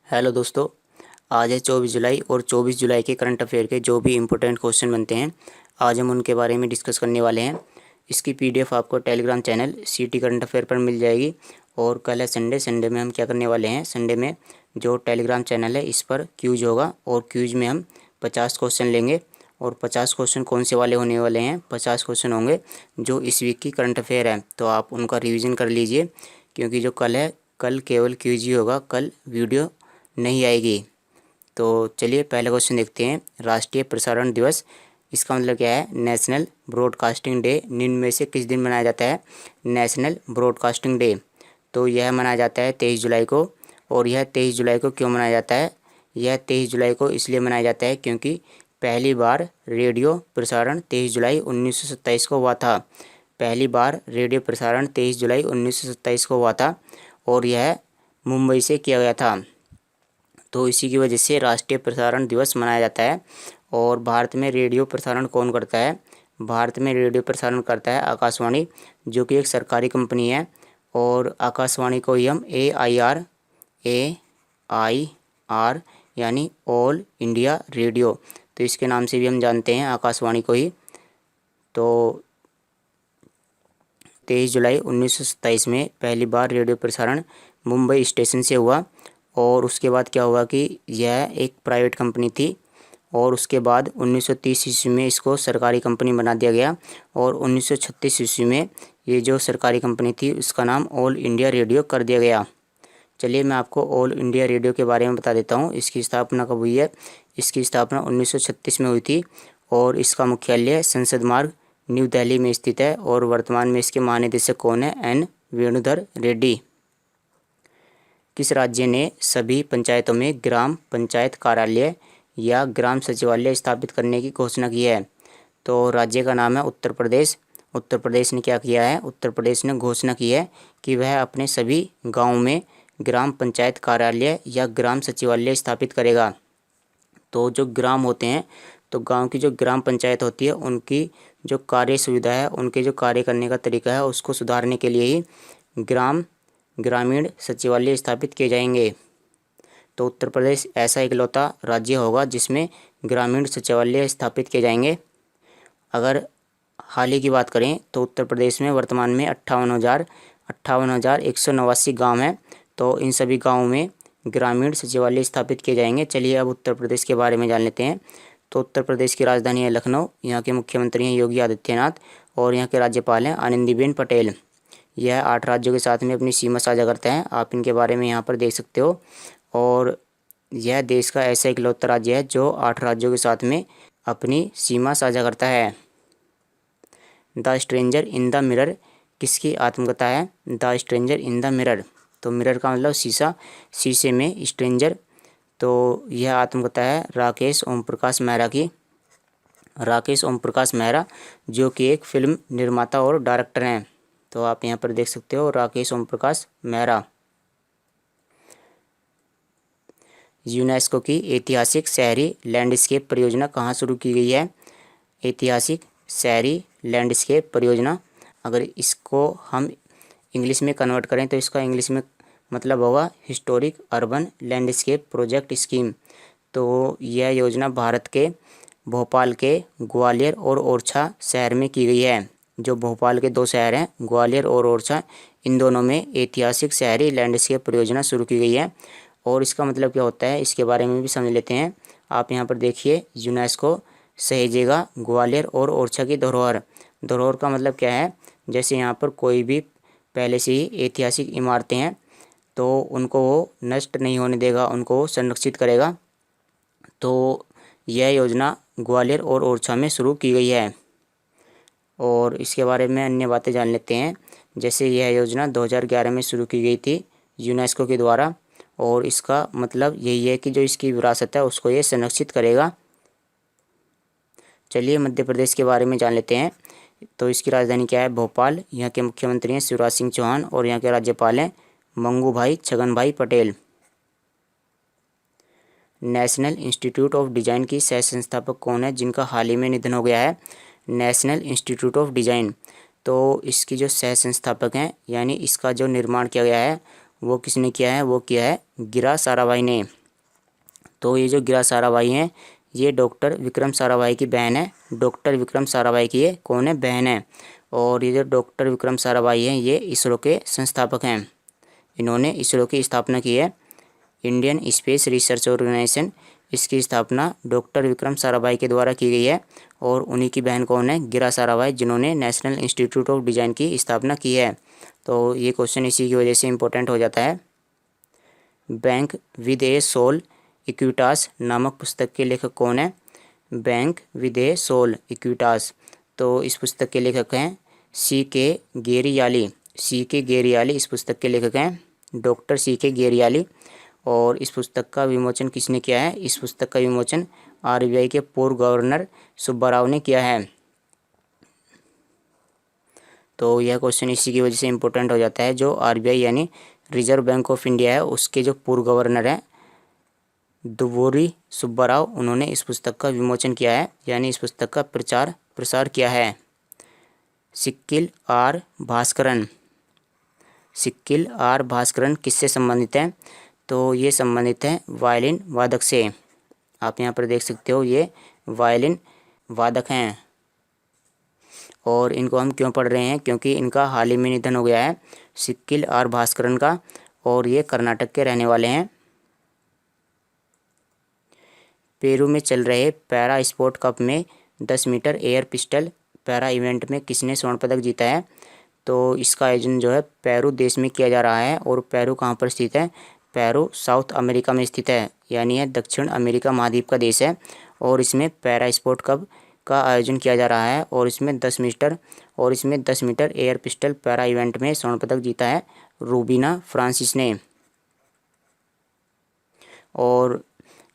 Hello दोस्तों। आज है 24 जुलाई और 24 जुलाई के करंट अफेयर के जो भी इम्पोर्टेंट क्वेश्चन बनते हैं आज हम उनके बारे में डिस्कस करने वाले हैं। इसकी पीडीएफ आपको Telegram channel city current affair पर मिल जाएगी। और कल है संडे में हम क्या करने वाले हैं, संडे में जो टेलीग्राम चैनल है इस पर क्यूज होगा और क्यूज में हम 50 क्वेश्चन लेंगे। और 50 क्वेश्चन कौन से वाले होने वाले हैं, 50 क्वेश्चन होंगे जो इस वीक की करंट अफेयर है, तो आप उनका रिविज़न कर लीजिए क्योंकि जो कल है, कल केवल क्यूज ही होगा, कल वीडियो नहीं आएगी। तो चलिए पहला क्वेश्चन देखते हैं। राष्ट्रीय प्रसारण दिवस, इसका मतलब क्या है? नेशनल ब्रॉडकास्टिंग डे निम्न में से किस दिन मनाया जाता है? National broadcasting day. तो यह मनाया जाता है 23 जुलाई को। और यह 23 जुलाई को क्यों मनाया जाता है? यह 23 जुलाई को इसलिए मनाया जाता है क्योंकि पहली बार रेडियो प्रसारण 23 जुलाई 1927 को हुआ था। पहली बार रेडियो प्रसारण 23 जुलाई 1927 को हुआ था और यह मुंबई से किया गया था। तो इसी की वजह से राष्ट्रीय प्रसारण दिवस मनाया जाता है। और भारत में रेडियो प्रसारण कौन करता है? भारत में रेडियो प्रसारण करता है आकाशवाणी, जो कि एक सरकारी कंपनी है। और आकाशवाणी को ही हम ए आई आर यानी ऑल इंडिया रेडियो, तो इसके नाम से भी हम जानते हैं आकाशवाणी को ही। तो 23 जुलाई 1927 में पहली बार रेडियो प्रसारण मुंबई स्टेशन से हुआ। और उसके बाद क्या हुआ कि यह एक प्राइवेट कंपनी थी और उसके बाद 1930 ईस्वी में इसको सरकारी कंपनी बना दिया गया। और 1936 ईस्वी में ये जो सरकारी कंपनी थी उसका नाम ऑल इंडिया रेडियो कर दिया गया। चलिए मैं आपको ऑल इंडिया रेडियो के बारे में बता देता हूँ। इसकी स्थापना कब हुई है? इसकी स्थापना 1936 में हुई थी और इसका मुख्यालय संसद मार्ग न्यू दिल्ली में स्थित है। और वर्तमान में इसके महानिदेशक कौन है? एन वेणुधर रेड्डी। किस राज्य ने सभी पंचायतों में ग्राम पंचायत कार्यालय या ग्राम सचिवालय स्थापित करने की घोषणा की है? तो राज्य का नाम है उत्तर प्रदेश। उत्तर प्रदेश ने क्या किया है? उत्तर प्रदेश ने घोषणा की है कि वह अपने सभी गाँव में ग्राम पंचायत कार्यालय या ग्राम सचिवालय स्थापित करेगा। तो जो ग्राम होते हैं, तो गांव की जो ग्राम पंचायत होती है उनकी जो कार्य सुविधा है, उनके जो कार्य करने का तरीका है उसको सुधारने के लिए ही ग्रामीण सचिवालय स्थापित किए जाएंगे। तो उत्तर प्रदेश ऐसा इकलौता राज्य होगा जिसमें ग्रामीण सचिवालय स्थापित किए जाएंगे। अगर हाल ही की बात करें तो उत्तर प्रदेश में वर्तमान में 58,189 गाँव हैं। तो इन सभी गाँवों में ग्रामीण सचिवालय स्थापित किए जाएंगे। चलिए अब उत्तर प्रदेश के बारे में जान लेते हैं। तो उत्तर प्रदेश की राजधानी है लखनऊ। यहाँ के मुख्यमंत्री हैं योगी आदित्यनाथ और यहाँ के राज्यपाल हैं आनंदीबेन पटेल। यह 8 राज्यों के साथ में अपनी सीमा साझा करता है। आप इनके बारे में यहाँ पर देख सकते हो। और यह देश का ऐसा इकलौता राज्य है जो 8 राज्यों के साथ में अपनी सीमा साझा करता है। The stranger in the mirror किसकी आत्मकथा है? The stranger in the mirror, तो मिरर का मतलब शीशा, शीशे में स्ट्रेंजर, तो यह आत्मकथा है राकेश ओम प्रकाश मेहरा की। राकेश ओम प्रकाश मेहरा जो कि एक फिल्म निर्माता और डायरेक्टर हैं। तो आप यहाँ पर देख सकते हो राकेश ओम प्रकाश मेहरा। यूनेस्को की ऐतिहासिक शहरी लैंडस्केप परियोजना कहाँ शुरू की गई है? ऐतिहासिक शहरी लैंडस्केप परियोजना, अगर इसको हम इंग्लिश में कन्वर्ट करें तो इसका इंग्लिश में मतलब होगा historic urban landscape project scheme. तो यह योजना भारत के भोपाल के ग्वालियर और ओरछा शहर में की गई है। जो भोपाल के 2 शहर हैं, ग्वालियर और ओरछा, इन दोनों में ऐतिहासिक शहरी लैंडस्केप परियोजना शुरू की गई है। और इसका मतलब क्या होता है इसके बारे में भी समझ लेते हैं। आप यहाँ पर देखिए, यूनेस्को सहेजेगा ग्वालियर और ओरछा की धरोहर। धरोहर का मतलब क्या है? जैसे यहाँ पर कोई भी पहले से ही ऐतिहासिक इमारतें हैं तो उनको वो नष्ट नहीं होने देगा, उनको वो संरक्षित करेगा। तो यह योजना ग्वालियर और ओरछा में शुरू की गई है। और इसके बारे में अन्य बातें जान लेते हैं। जैसे यह योजना 2011 में शुरू की गई थी यूनेस्को के द्वारा। और इसका मतलब यही है कि जो इसकी विरासत है उसको ये संरक्षित करेगा। चलिए मध्य प्रदेश के बारे में जान लेते हैं। तो इसकी राजधानी क्या है? भोपाल। यहाँ के मुख्यमंत्री हैं शिवराज सिंह चौहान और यहाँ के राज्यपाल हैं मंगू भाई छगन भाई Patel. National institute of design की सह संस्थापक कौन है जिनका हाल ही में निधन हो गया है? नेशनल इंस्टीट्यूट ऑफ डिज़ाइन, तो इसकी जो सह संस्थापक हैं यानी इसका जो निर्माण किया गया है वो किसने किया है? वो किया है गिरा साराभाई ने। तो ये जो गिरा साराभाई हैं ये डॉक्टर विक्रम साराभाई की बहन है। डॉक्टर विक्रम साराभाई की ये कौन है? बहन है। और ये जो डॉक्टर विक्रम साराभाई हैं ये इसरो के संस्थापक हैं। इन्होंने इसरो की स्थापना की है, इंडियन स्पेस रिसर्च ऑर्गेनाइजेशन। इसकी स्थापना डॉक्टर विक्रम साराभाई के द्वारा की गई है। और उन्हीं की बहन कौन है? गिरा साराभाई, जिन्होंने नेशनल इंस्टीट्यूट ऑफ डिज़ाइन की स्थापना की है। तो ये क्वेश्चन इसी की वजह से इम्पोर्टेंट हो जाता है। Bank with a soul Equitas नामक पुस्तक के लेखक कौन है? Bank with a soul Equitas. तो इस पुस्तक के लेखक हैं C.K. गेरियाली। C.K. गेरियाली इस पुस्तक के लेखक हैं, डॉक्टर C.K. गेरियाली। और इस पुस्तक का विमोचन किसने किया है? इस पुस्तक का विमोचन RBI के पूर्व गवर्नर सुब्बाराव ने किया है। तो यह क्वेश्चन इसी की वजह से इम्पोर्टेंट हो जाता है। जो RBI यानी रिजर्व बैंक ऑफ इंडिया है उसके जो पूर्व गवर्नर हैं दुव्वूरी सुब्बाराव, उन्होंने इस पुस्तक का विमोचन किया है, यानी इस पुस्तक का प्रचार प्रसार किया है। सिक्किल आर भास्करन। सिक्किल आर भास्करन किससे संबंधित है? तो ये संबंधित है वायलिन वादक से। आप यहाँ पर देख सकते हो ये वायलिन वादक हैं। और इनको हम क्यों पढ़ रहे हैं? क्योंकि इनका हाल ही में निधन हो गया है, सिक्किल आर भास्करन का, और ये कर्नाटक के रहने वाले हैं। पेरू में चल रहे पैरा स्पोर्ट कप में 10 metre air pistol para event में किसने स्वर्ण पदक जीता है? तो इसका आयोजन जो है पेरू देश में किया जा रहा है। और पेरू कहाँ पर स्थित है? पेरू साउथ अमेरिका में स्थित है, यानी यह दक्षिण अमेरिका महाद्वीप का देश है। और इसमें पैरा स्पोर्ट कप का आयोजन किया जा रहा है। और इसमें 10 metre air pistol para event में स्वर्ण पदक जीता है रूबीना फ्रांसिस ने। और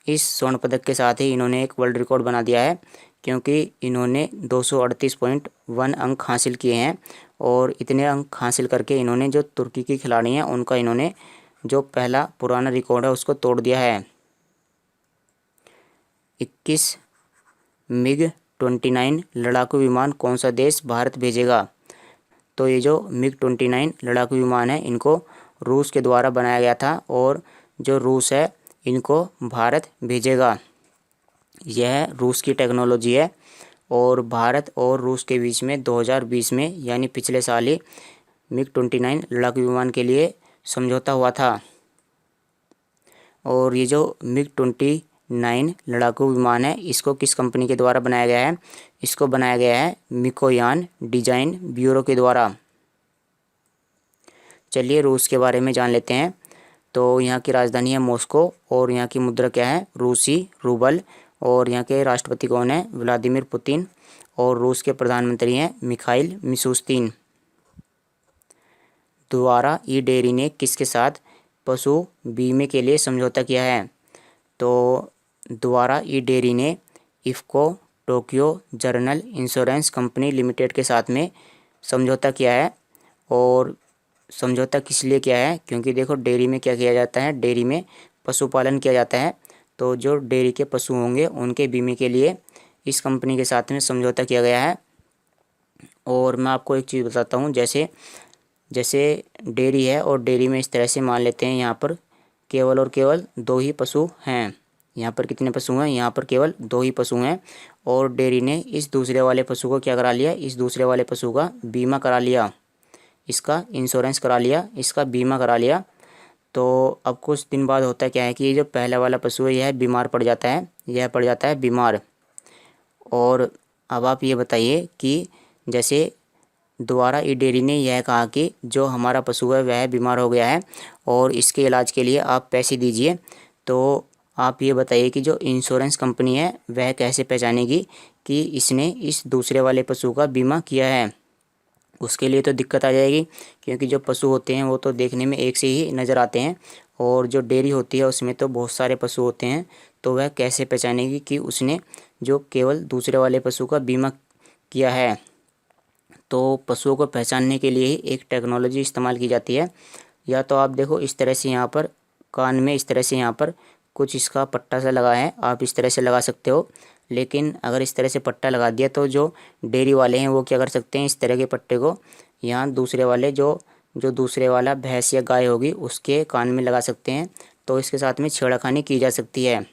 इस स्वर्ण पदक के साथ ही इन्होंने एक वर्ल्ड रिकॉर्ड बना दिया है, क्योंकि इन्होंने 238.1 अंक हासिल किए हैं। और इतने अंक हासिल करके इन्होंने जो तुर्की की खिलाड़ी हैं उनका इन्होंने जो पहला पुराना रिकॉर्ड है उसको तोड़ दिया है। 21 MiG-29 लड़ाकू विमान कौन सा देश भारत भेजेगा? तो ये जो MiG-29 लड़ाकू विमान है इनको रूस के द्वारा बनाया गया था, और जो रूस है इनको भारत भेजेगा। यह रूस की टेक्नोलॉजी है। और भारत और रूस के बीच में 2020 में यानी पिछले साल ही MiG-29 लड़ाकू विमान के लिए समझौता हुआ था। और ये जो MiG-29 लड़ाकू विमान है इसको किस कंपनी के द्वारा बनाया गया है? इसको बनाया गया है मिकोयान डिजाइन ब्यूरो के द्वारा। चलिए रूस के बारे में जान लेते हैं। तो यहाँ की राजधानी है मॉस्को, और यहाँ की मुद्रा क्या है? रूसी रूबल। और यहाँ के राष्ट्रपति कौन है? Vladimir Putin. और रूस के प्रधानमंत्री हैं मिखाइल मिशूस्तिन। द्वारा ई डेयरी ने किसके साथ पशु बीमे के लिए समझौता किया है? तो द्वारा ई डेयरी ने IFFCO Tokyo journal insurance company limited के साथ में समझौता किया है। और समझौता किस लिए किया है? क्योंकि देखो डेयरी में क्या किया जाता है? डेयरी में पशुपालन किया जाता है। तो जो डेयरी के पशु होंगे उनके बीमे के लिए इस कंपनी के साथ में समझौता किया गया है। और मैं आपको एक चीज़ बताता हूँ, जैसे डेयरी है और डेयरी में इस तरह से मान लेते हैं यहाँ पर केवल और केवल 2 ही पशु हैं। यहाँ पर कितने पशु हैं? यहाँ पर केवल 2 ही पशु हैं। और डेयरी ने इस दूसरे वाले पशु को क्या करा लिया? इस दूसरे वाले पशु का बीमा करा लिया, इसका इंश्योरेंस करा लिया, इसका बीमा करा लिया। तो अब कुछ दिन बाद होता क्या है कि ये जो पहला वाला पशु है यह बीमार पड़ जाता है, यह पड़ जाता है बीमार। और अब आप ये बताइए कि जैसे द्वारा ई डेयरी ने यह कहा कि जो हमारा पशु है वह बीमार हो गया है और इसके इलाज के लिए आप पैसे दीजिए। तो आप ये बताइए कि जो इंश्योरेंस कंपनी है वह कैसे पहचानेगी कि इसने इस दूसरे वाले पशु का बीमा किया है? उसके लिए तो दिक्कत आ जाएगी, क्योंकि जो पशु होते हैं वो तो देखने में एक से ही नज़र आते हैं, और जो डेयरी होती है उसमें तो बहुत सारे पशु होते हैं। तो वह कैसे पहचानेगी कि उसने जो केवल दूसरे वाले पशु का बीमा किया है? तो पशुओं को पहचानने के लिए ही एक टेक्नोलॉजी इस्तेमाल की जाती है। या तो आप देखो इस तरह से यहाँ पर कान में इस तरह से यहाँ पर कुछ इसका पट्टा सा लगा है, आप इस तरह से लगा सकते हो। लेकिन अगर इस तरह से पट्टा लगा दिया तो जो डेयरी वाले हैं वो क्या कर सकते हैं? इस तरह के पट्टे को यहाँ दूसरे वाले जो जो दूसरे वाला भैंस या गाय होगी उसके कान में लगा सकते हैं, तो इसके साथ में छेड़खानी की जा सकती है।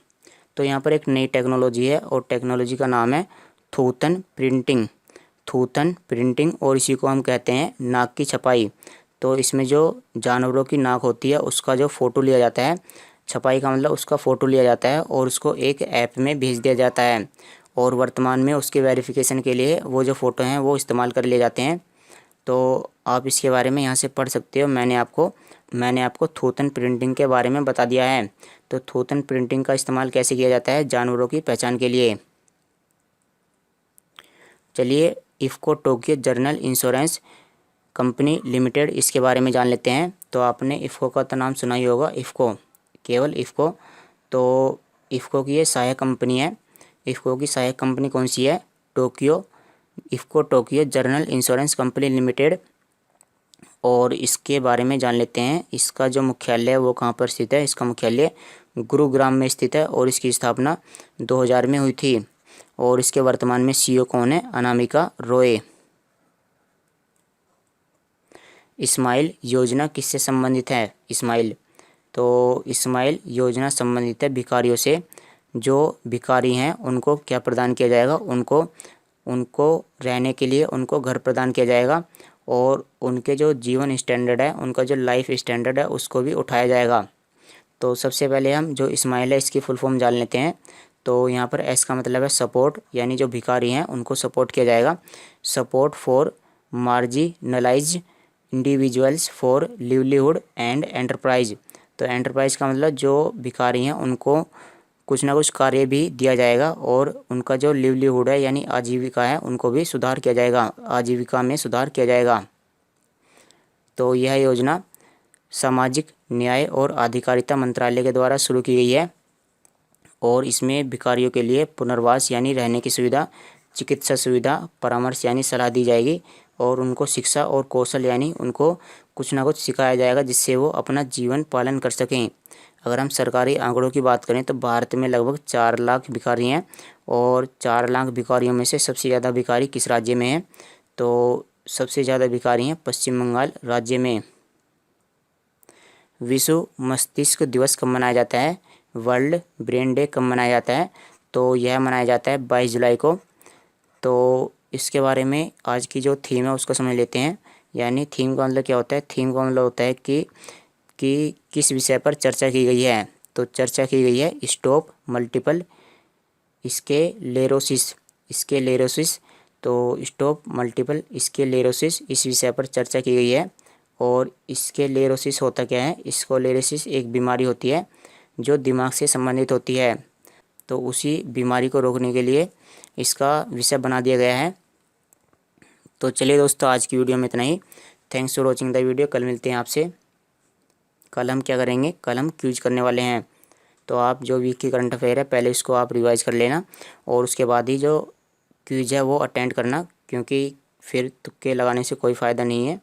तो यहाँ पर एक नई टेक्नोलॉजी है और टेक्नोलॉजी का नाम है थूथन प्रिंटिंग। थूथन प्रिंटिंग, और इसी को हम कहते हैं नाक की छपाई। तो इसमें जो जानवरों की नाक होती है उसका जो फ़ोटो लिया जाता है, छपाई का मतलब उसका फ़ोटो लिया जाता है और उसको एक ऐप में भेज दिया जाता है, और वर्तमान में उसके वेरिफिकेशन के लिए वो जो फ़ोटो हैं वो इस्तेमाल कर लिए जाते हैं। तो आप इसके बारे में यहाँ से पढ़ सकते हो। मैंने आपको थूथन प्रिंटिंग के बारे में बता दिया है। तो थूथन प्रिंटिंग का इस्तेमाल कैसे किया जाता है जानवरों की पहचान के लिए। चलिए IFFCO Tokyo general insurance company limited, इसके बारे में जान लेते हैं। तो आपने इफ़को का तो नाम सुना ही होगा, इफ़को, केवल इफ़को। तो इफ़को की ये सहायक कंपनी है। इफ़को की सहायक कंपनी कौन सी है? IFFCO Tokyo general insurance company limited. और इसके बारे में जान लेते हैं। इसका जो मुख्यालय है वो कहाँ पर स्थित है? इसका मुख्यालय गुरुग्राम में स्थित है और इसकी स्थापना 2000 में हुई थी। और इसके वर्तमान में सीईओ कौन है? अनामिका रॉय। स्माइल योजना किससे संबंधित है? स्माइल, तो स्माइल योजना संबंधित है भिखारियों से। जो भिखारी हैं उनको क्या प्रदान किया जाएगा? उनको रहने के लिए उनको घर प्रदान किया जाएगा, और उनके जो जीवन स्टैंडर्ड है, उनका जो लाइफ स्टैंडर्ड है उसको भी उठाया जाएगा। तो सबसे पहले हम जो स्माइल है इसकी फुल फॉर्म जान लेते हैं। तो यहाँ पर एस का मतलब है सपोर्ट, यानी जो भिखारी हैं उनको सपोर्ट किया जाएगा। Support for marginalised individuals for livelihood and enterprise. तो एंटरप्राइज का मतलब जो भिखारी हैं उनको कुछ ना कुछ कार्य भी दिया जाएगा, और उनका जो लिवलीहुड है यानी आजीविका है उनको भी सुधार किया जाएगा, आजीविका में सुधार किया जाएगा। तो यह योजना सामाजिक न्याय और अधिकारिता मंत्रालय के द्वारा शुरू की गई है, और इसमें भिखारियों के लिए पुनर्वास यानी रहने की सुविधा, चिकित्सा सुविधा, परामर्श यानी सलाह दी जाएगी, और उनको शिक्षा और कौशल यानी उनको कुछ ना कुछ सिखाया जाएगा जिससे वो अपना जीवन पालन कर सकें। अगर हम सरकारी आंकड़ों की बात करें तो भारत में लगभग 4 लाख भिखारी हैं, और 4 लाख भिखारियों में से सबसे ज़्यादा भिखारी किस राज्य में हैं? तो सबसे ज़्यादा भिखारी हैं पश्चिम बंगाल राज्य में। विश्व मस्तिष्क दिवस कब मनाया जाता है? वर्ल्ड ब्रेन डे कब मनाया जाता है? तो यह मनाया जाता है 22 जुलाई को। तो इसके बारे में आज की जो थीम है उसको समझ लेते हैं। यानी थीम का मतलब क्या होता है? थीम का मतलब होता है कि किस विषय पर चर्चा की गई है। तो चर्चा की गई है स्टॉप मल्टीपल स्क्लेरोसिस। तो स्टॉप मल्टीपल स्क्लेरोसिस इस विषय पर चर्चा की गई है। और स्क्लेरोसिस होता क्या है? स्क्लेरोसिस एक बीमारी होती है जो दिमाग से संबंधित होती है। तो उसी बीमारी को रोकने के लिए इसका विषय बना दिया गया है। तो चलिए दोस्तों, आज की वीडियो में इतना ही। Thanks for watching the video. कल मिलते हैं आपसे। कल हम क्या करेंगे? कल हम क्विज करने वाले हैं। तो आप जो वीक की करंट अफेयर है पहले इसको आप रिवाइज कर लेना, और उसके बाद ही जो क्विज है वो अटेंड करना, क्योंकि फिर तुक्के लगाने से कोई फ़ायदा नहीं है।